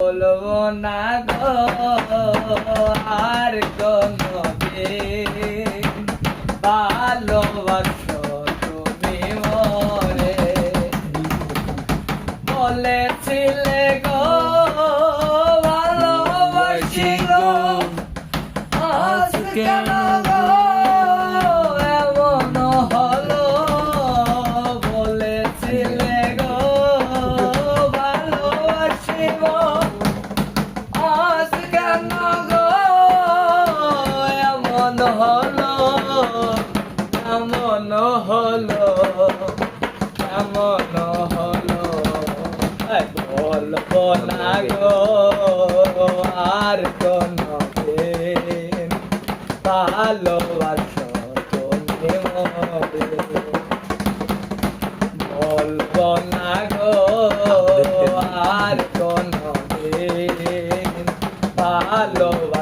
বলবো না গো আর কোনদিন ভালোবাসো তুমি মরে বলেছিলে গো ভালোবাসি গো আজ কেন গো এমন হলো বলেছিলে গো ভালোবাসি গো আজ কেন গো এমন হলো এমন হলো এমন হলো বলবো না গো আর কোনদিন ভালোবাসো তুমি মরে বলবো না গো আর কোনদিন ভালোবাসো